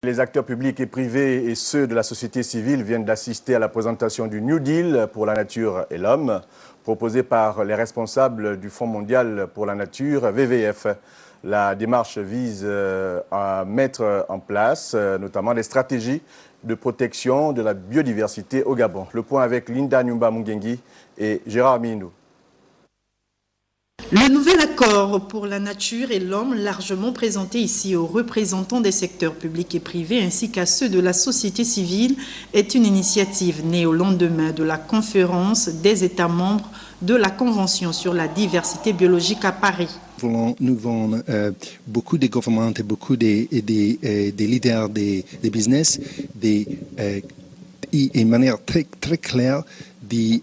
Les acteurs publics et privés et ceux de la société civile viennent d'assister à la présentation du New Deal pour la nature et l'homme, proposé par les responsables du Fonds mondial pour la nature, WWF. La démarche vise à mettre en place notamment des stratégies de protection de la biodiversité au Gabon. Le point avec Linda Nyumba Mungengi et Gérard Mindou. Le nouvel accord pour la nature et l'homme, largement présenté ici aux représentants des secteurs publics et privés ainsi qu'à ceux de la société civile, est une initiative née au lendemain de la conférence des États membres de la Convention sur la diversité biologique à Paris. Nous voulons beaucoup de gouvernements et beaucoup des leaders des business une manière très claire de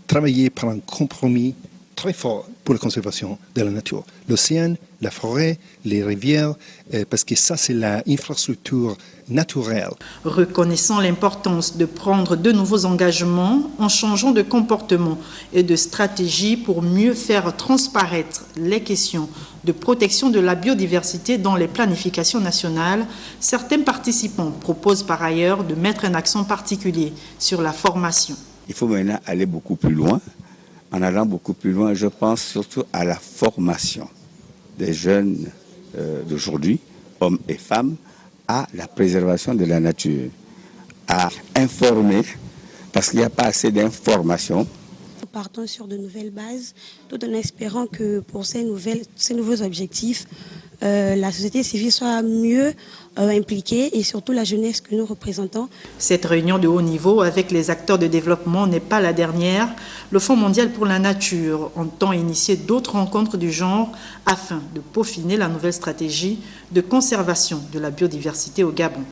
travailler par un compromis très fort pour la conservation de la nature. L'océan, la forêt, les rivières, parce que ça, c'est l'infrastructure naturelle. Reconnaissant l'importance de prendre de nouveaux engagements en changeant de comportement et de stratégie pour mieux faire transparaître les questions de protection de la biodiversité dans les planifications nationales, certains participants proposent par ailleurs de mettre un accent particulier sur la formation. Il faut maintenant aller beaucoup plus loin. En allant beaucoup plus loin, je pense surtout à la formation des jeunes d'aujourd'hui, hommes et femmes, à la préservation de la nature, à informer, parce qu'il n'y a pas assez d'informations. Nous partons sur de nouvelles bases, tout en espérant que pour ces nouveaux objectifs, la société civile soit mieux impliquée et surtout la jeunesse que nous représentons. Cette réunion de haut niveau avec les acteurs de développement n'est pas la dernière. Le Fonds mondial pour la nature entend initier d'autres rencontres du genre afin de peaufiner la nouvelle stratégie de conservation de la biodiversité au Gabon.